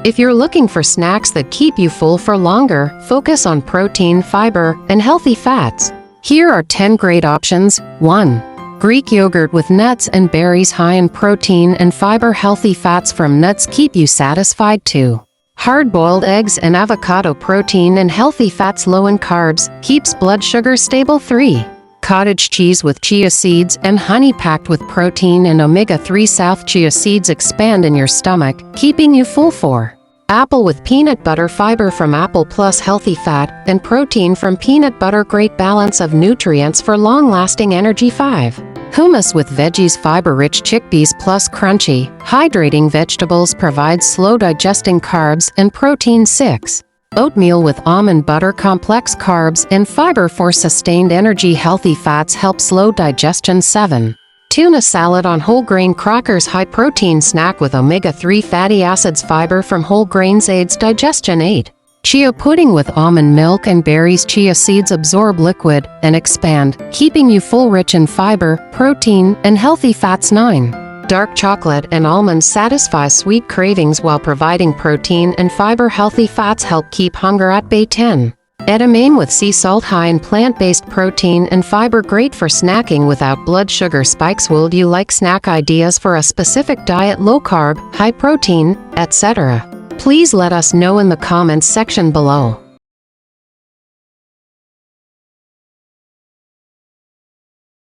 If you're looking for snacks that keep you full for longer, focus on protein, fiber, and healthy fats. Here are 10 great options. 1. Greek yogurt with nuts and berries high in protein and fiber. Healthy fats from nuts keep you satisfied. 2. Hard-boiled eggs and avocado. Protein and healthy fats low in carbs, keeps blood sugar stable. 3. Cottage cheese with chia seeds and honey packed with protein and omega-3. South chia seeds expand in your stomach, keeping you full. 4. Apple with peanut butter. Fiber from apple plus healthy fat and protein from peanut butter. Great balance of nutrients for long-lasting energy. 5. Hummus with veggies. Fiber-rich chickpeas plus crunchy, hydrating vegetables provides slow-digesting carbs and protein. 6. Oatmeal with almond butter. Complex carbs and fiber for sustained energy. Healthy fats help slow digestion. 7. Tuna salad on whole grain crackers. High protein snack with omega-3 fatty acids. Fiber from whole grains aids digestion. 8. Chia pudding with almond milk and berries. Chia seeds absorb liquid and expand, keeping you full, rich in fiber, protein, and healthy fats. 9. Dark chocolate and almonds satisfy sweet cravings while providing protein and fiber. Healthy fats help keep hunger at bay. 10. Edamame with sea salt high in plant-based protein and fiber. Great for snacking without blood sugar spikes. Would you like snack ideas for a specific diet? Low carb, high protein, etc. Please let us know in the comments section below.